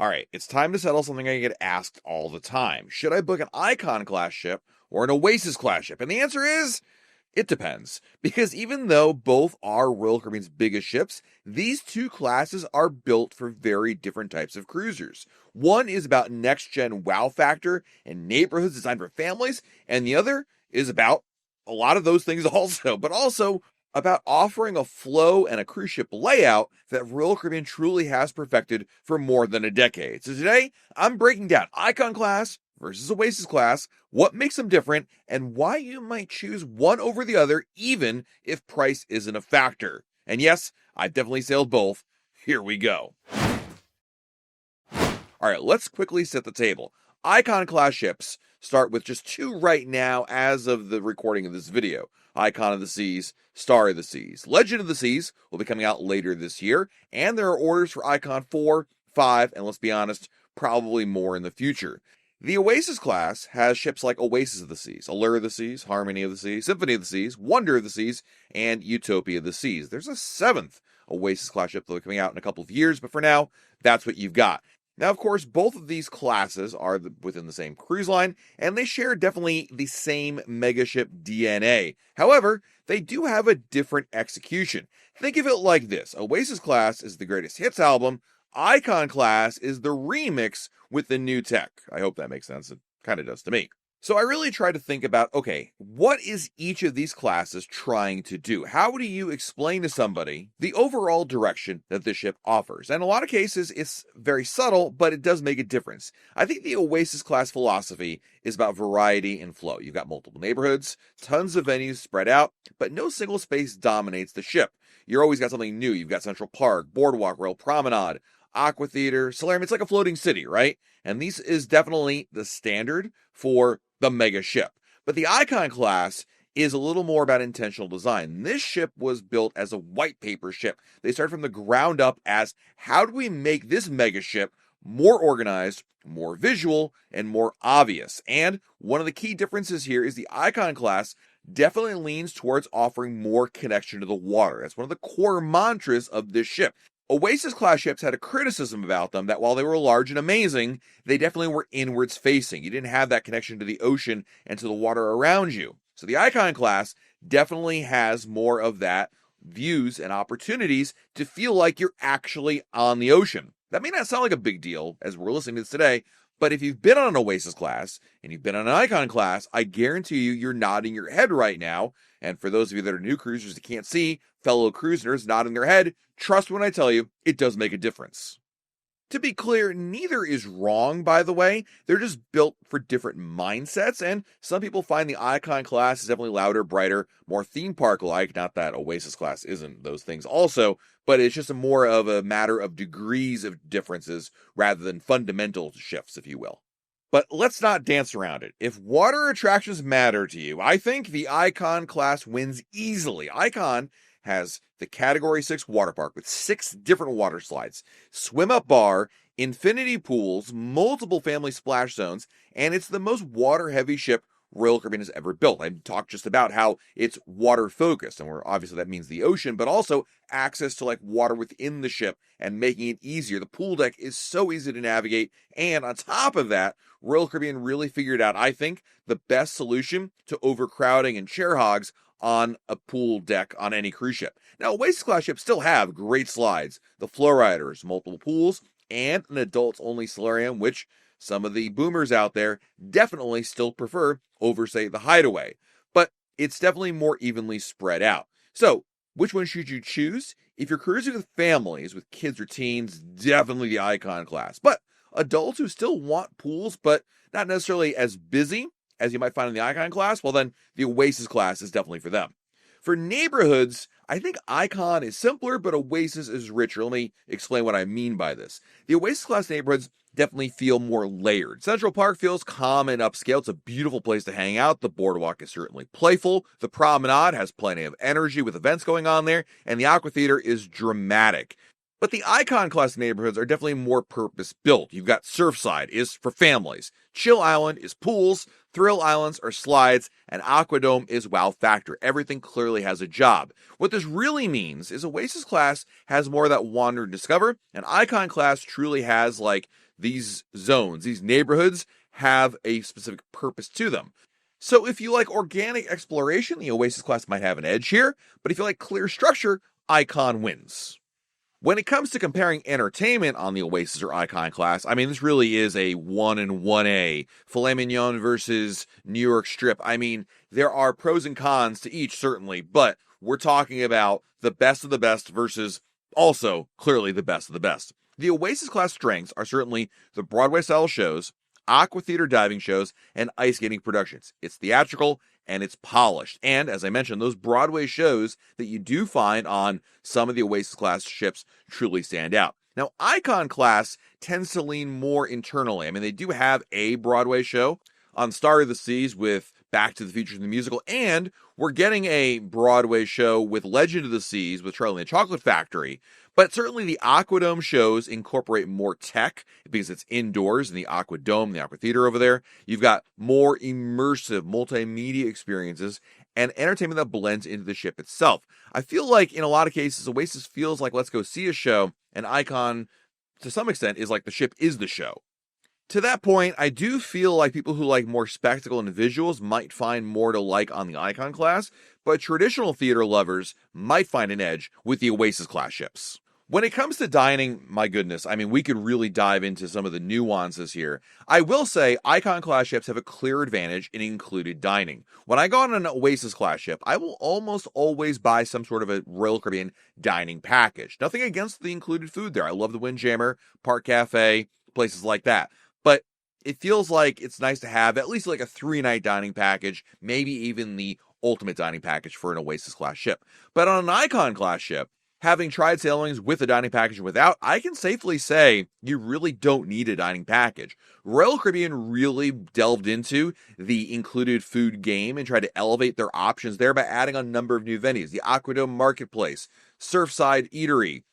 All right, it's time to settle something I get asked all the time. Should I book an Icon class ship or an Oasis class ship? And the answer is it depends. Because even though both are Royal Caribbean's biggest ships, these two classes are built for very different types of cruisers. One is about next gen wow factor and neighborhoods designed for families, and the other is about a lot of those things also, but also about offering a flow and a cruise ship layout that Royal Caribbean truly has perfected for more than a decade. So today, I'm breaking down Icon class versus Oasis class, what makes them different, and why you might choose one over the other, even if price isn't a factor. And yes, I've definitely sailed both. Here we go. All right, let's quickly set the table. Icon class ships start with just two right now as of the recording of this video. Icon of the Seas, Star of the Seas. Legend of the Seas will be coming out later this year, and there are orders for Icon 4, 5, and let's be honest, probably more in the future. The Oasis class has ships like Oasis of the Seas, Allure of the Seas, Harmony of the Seas, Symphony of the Seas, Wonder of the Seas, and Utopia of the Seas. There's a seventh Oasis class ship that will be coming out in a couple of years, but for now, that's what you've got. Now, of course, both of these classes are within the same cruise line, and they share definitely the same megaship DNA. However, they do have a different execution. Think of it like this. Oasis Class is the greatest hits album. Icon Class is the remix with the new tech. I hope that makes sense. It kind of does to me. So I really tried to think about, okay, what is each of these classes trying to do? How do you explain to somebody the overall direction that this ship offers? And in a lot of cases, it's very subtle, but it does make a difference. I think the Oasis class philosophy is about variety and flow. You've got multiple neighborhoods, tons of venues spread out, but no single space dominates the ship. You're always got something new. You've got Central Park, Boardwalk, Royal Promenade, Aqua Theater, Solarium. It's like a floating city, right? And these is definitely the standard for the mega ship. But the Icon class is a little more about intentional design. This ship was built as a white paper ship. They started from the ground up as how do we make this mega ship more organized, more visual, and more obvious? And one of the key differences here is the Icon class definitely leans towards offering more connection to the water. That's one of the core mantras of this ship. Oasis class ships had a criticism about them that while they were large and amazing, they definitely were inwards facing. You didn't have that connection to the ocean and to the water around you. So the Icon class definitely has more of that views and opportunities to feel like you're actually on the ocean. That may not sound like a big deal as we're listening to this today, but if you've been on an Oasis class and you've been on an Icon class, I guarantee you're nodding your head right now. And for those of you that are new cruisers that can't see, fellow cruisers nodding their head, trust when I tell you, it does make a difference. To be clear, neither is wrong, by the way. They're just built for different mindsets, and some people find the Icon class is definitely louder, brighter, more theme park-like. Not that Oasis class isn't those things also, but it's just more of a matter of degrees of differences rather than fundamental shifts, if you will. But let's not dance around it. If water attractions matter to you, I think the Icon class wins easily. Icon has the Category 6 water park with 6 different water slides, swim-up bar, infinity pools, multiple family splash zones, and it's the most water-heavy ship Royal Caribbean has ever built. I talked just about how it's water-focused, and obviously that means the ocean, but also access to like water within the ship and making it easier. The pool deck is so easy to navigate, and on top of that, Royal Caribbean really figured out, I think, the best solution to overcrowding and chair hogs on a pool deck on any cruise ship. Now, Oasis class ships still have great slides, the flow riders, multiple pools, and an adults-only solarium, which some of the boomers out there definitely still prefer over, say, the Hideaway. But it's definitely more evenly spread out. So, which one should you choose? If you're cruising with families, with kids or teens, definitely the Icon class. But adults who still want pools, but not necessarily as busy as you might find in the Icon class, well then, the Oasis class is definitely for them. For neighborhoods, I think Icon is simpler, but Oasis is richer. Let me explain what I mean by this. The Oasis class neighborhoods definitely feel more layered. Central Park feels calm and upscale. It's a beautiful place to hang out. The boardwalk is certainly playful. The promenade has plenty of energy with events going on there, and the Aqua Theater is dramatic. But the Icon class neighborhoods are definitely more purpose-built. You've got Surfside is for families. Chill Island is pools. Thrill Islands are slides, and Aquadome is wow factor. Everything clearly has a job. What this really means is Oasis Class has more of that wander and discover, and Icon Class truly has like these zones, these neighborhoods have a specific purpose to them. So if you like organic exploration, the Oasis Class might have an edge here, but if you like clear structure, Icon wins. When it comes to comparing entertainment on the Oasis or Icon Class, I mean, this really is a 1 and 1A. Filet mignon versus New York strip. I mean, there are pros and cons to each, certainly, but we're talking about the best of the best versus also clearly the best of the best. The Oasis Class strengths are certainly the Broadway-style shows, aqua theater diving shows, and ice skating productions. It's theatrical and it's polished. And as I mentioned, those Broadway shows that you do find on some of the Oasis Class ships truly stand out. Now, Icon Class tends to lean more internally. I mean, they do have a Broadway show on Star of the Seas with Back to the Future the musical, and we're getting a Broadway show with Legend of the Seas with Charlie and the Chocolate Factory. But certainly the Aquadome shows incorporate more tech because it's indoors in the Aquadome, the Aqua Theater over there. You've got more immersive multimedia experiences and entertainment that blends into the ship itself. I feel like in a lot of cases, Oasis feels like let's go see a show, and Icon, to some extent, is like the ship is the show. To that point, I do feel like people who like more spectacle and visuals might find more to like on the Icon Class, but traditional theater lovers might find an edge with the Oasis Class ships. When it comes to dining, my goodness, I mean, we could really dive into some of the nuances here. I will say Icon Class ships have a clear advantage in included dining. When I go on an Oasis Class ship, I will almost always buy some sort of a Royal Caribbean dining package. Nothing against the included food there. I love the Windjammer, Park Cafe, places like that. But it feels like it's nice to have at least like a 3-night dining package, maybe even the ultimate dining package for an Oasis Class ship. But on an Icon Class ship, having tried sailings with a dining package and without, I can safely say you really don't need a dining package. Royal Caribbean really delved into the included food game and tried to elevate their options there by adding a number of new venues. The Aquadome Marketplace, Surfside Eatery,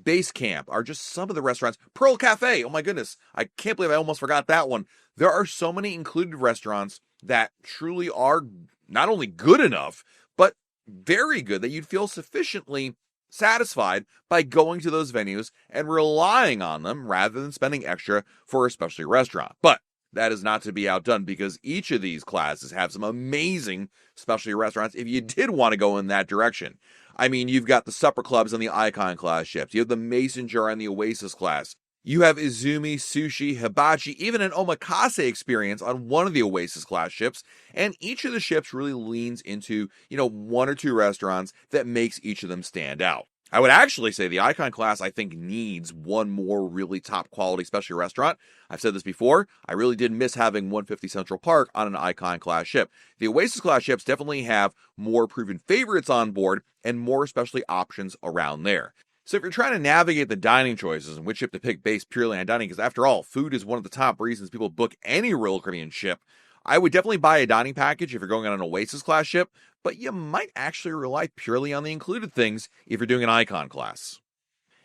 Base Camp are just some of the restaurants. Pearl Cafe, oh my goodness, I can't believe I almost forgot that one. There are so many included restaurants that truly are not only good enough, but very good that you'd feel sufficiently satisfied by going to those venues and relying on them rather than spending extra for a specialty restaurant. But that is not to be outdone because each of these classes have some amazing specialty restaurants if you did want to go in that direction. I mean, you've got the supper clubs on the Icon Class ships. You have the Mason Jar on the Oasis Class. You have Izumi, sushi, hibachi, even an omakase experience on one of the Oasis Class ships. And each of the ships really leans into, one or two restaurants that makes each of them stand out. I would actually say the Icon Class, I think, needs one more really top quality specialty restaurant. I've said this before. I really did miss having 150 Central Park on an Icon Class ship. The Oasis Class ships definitely have more proven favorites on board and more specialty options around there. So if you're trying to navigate the dining choices and which ship to pick based purely on dining, because after all, food is one of the top reasons people book any Royal Caribbean ship, I would definitely buy a dining package if you're going on an Oasis Class ship, but you might actually rely purely on the included things if you're doing an Icon Class.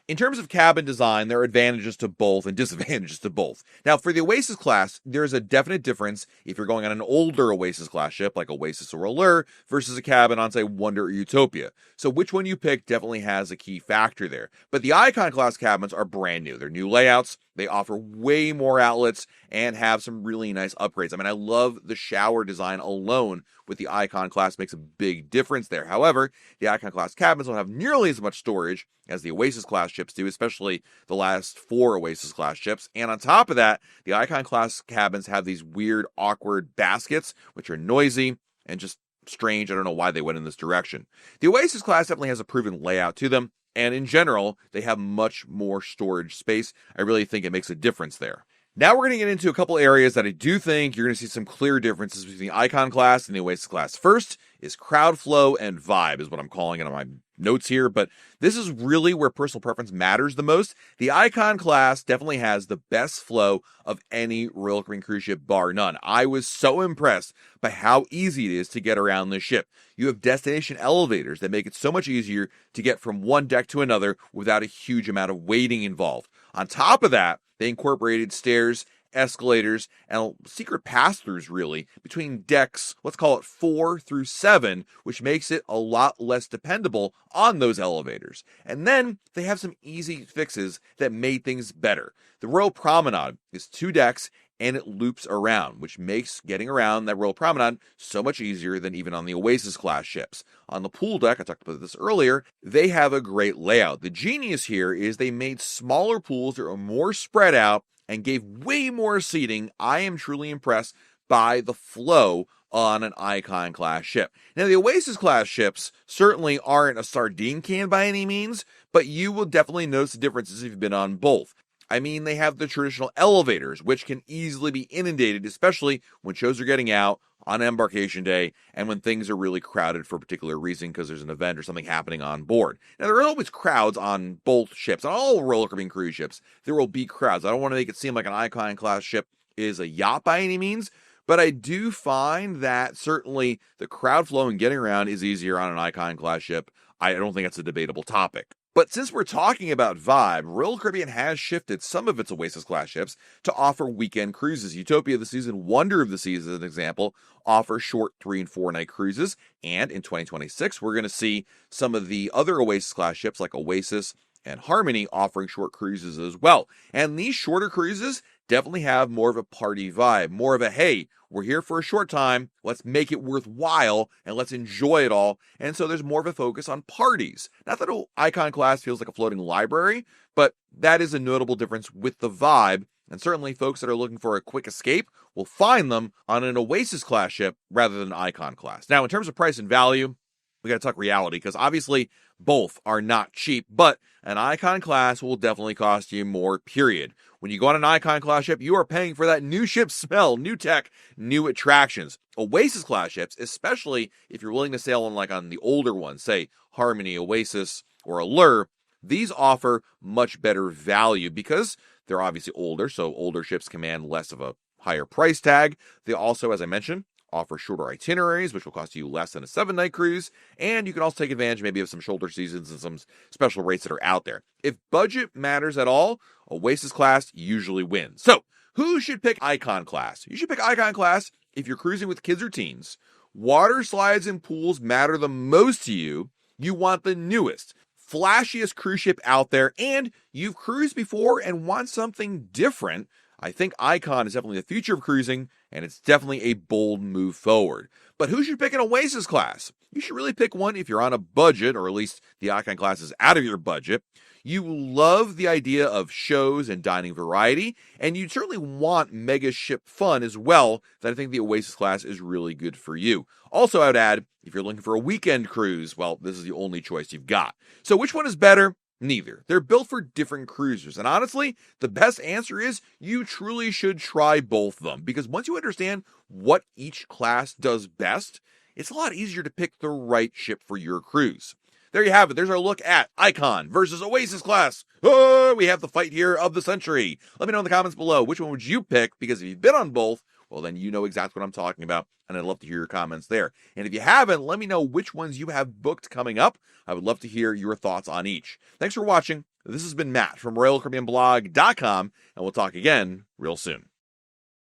In terms of cabin design, there are advantages to both and disadvantages to both. Now, for the Oasis Class, there's a definite difference if you're going on an older Oasis Class ship like Oasis or Allure versus a cabin on, say, Wonder or Utopia. So which one you pick definitely has a key factor there. But the Icon Class cabins are brand new. They're new layouts. They offer way more outlets and have some really nice upgrades. I mean, I love the shower design alone with the Icon Class makes a big difference there. However, the Icon Class cabins don't have nearly as much storage as the Oasis Class ships do, especially the last 4 Oasis Class ships. And on top of that, the Icon Class cabins have these weird, awkward baskets, which are noisy and just strange. I don't know why they went in this direction. The Oasis Class definitely has a proven layout to them. And in general, they have much more storage space. I really think it makes a difference there. Now we're going to get into a couple areas that I do think you're going to see some clear differences between the Icon Class and the Oasis Class. First is crowd flow and vibe is what I'm calling it on my notes here, but this is really where personal preference matters the most. The Icon Class definitely has the best flow of any Royal Caribbean cruise ship, bar none. I was so impressed by how easy it is to get around this ship. You have destination elevators that make it so much easier to get from one deck to another without a huge amount of waiting involved. On top of that, they incorporated stairs escalators, and secret pass-throughs, really, between decks, let's call it 4 through 7, which makes it a lot less dependable on those elevators. And then they have some easy fixes that made things better. The Royal Promenade is 2 decks, and it loops around, which makes getting around that Royal Promenade so much easier than even on the Oasis Class ships. On the pool deck, I talked about this earlier, they have a great layout. The genius here is they made smaller pools that are more spread out and gave way more seating. I am truly impressed by the flow on an Icon Class ship. Now, the Oasis Class ships certainly aren't a sardine can by any means, but you will definitely notice the differences if you've been on both. I mean, they have the traditional elevators, which can easily be inundated, especially when shows are getting out on embarkation day and when things are really crowded for a particular reason because there's an event or something happening on board. Now, there are always crowds on both ships. On all roller coaster cruise ships, there will be crowds. I don't want to make it seem like an Icon Class ship is a yacht by any means, but I do find that certainly the crowd flow and getting around is easier on an Icon Class ship. I don't think that's a debatable topic. But since we're talking about vibe, Royal Caribbean has shifted some of its Oasis Class ships to offer weekend cruises. Utopia of the Seas and Wonder of the Seas, as an example, offer short 3 and 4 night cruises. And in 2026, we're going to see some of the other Oasis Class ships like Oasis and Harmony offering short cruises as well. And these shorter cruises definitely have more of a party vibe, more of a, hey, we're here for a short time, let's make it worthwhile, and let's enjoy it all. And so there's more of a focus on parties. Not that Icon Class feels like a floating library, but that is a notable difference with the vibe. And certainly folks that are looking for a quick escape will find them on an Oasis Class ship rather than Icon Class. Now, in terms of price and value, we got to talk reality, because obviously both are not cheap, but an Icon Class will definitely cost you more, period. When you go on an Icon Class ship, you are paying for that new ship smell, new tech, new attractions. Oasis Class ships, especially if you're willing to sail on the older ones, say Harmony, Oasis, or Allure, these offer much better value because they're obviously older, so older ships command less of a higher price tag. They also, as I mentioned, offer shorter itineraries, which will cost you less than a 7-night cruise, and you can also take advantage maybe of some shoulder seasons and some special rates that are out there. If budget matters at all, Oasis Class usually wins. So, who should pick Icon Class? You should pick Icon Class if you're cruising with kids or teens. Water slides and pools matter the most to you. You want the newest, flashiest cruise ship out there, and you've cruised before and want something different. I think Icon is definitely the future of cruising, and it's definitely a bold move forward. But who should pick an Oasis Class? You should really pick one if you're on a budget, or at least the Icon Class is out of your budget. You love the idea of shows and dining variety, and you certainly want mega ship fun as well. That I think the Oasis Class is really good for you. Also, I would add, if you're looking for a weekend cruise, well, this is the only choice you've got. So which one is better? Neither. They're built for different cruisers. And honestly, the best answer is you truly should try both of them. Because once you understand what each class does best, it's a lot easier to pick the right ship for your cruise. There you have it. There's our look at Icon versus Oasis Class. Oh, we have the fight here of the century. Let me know in the comments below, which one would you pick? Because if you've been on both, well, then you know exactly what I'm talking about, and I'd love to hear your comments there. And if you haven't, let me know which ones you have booked coming up. I would love to hear your thoughts on each. Thanks for watching. This has been Matt from RoyalCaribbeanBlog.com, and we'll talk again real soon.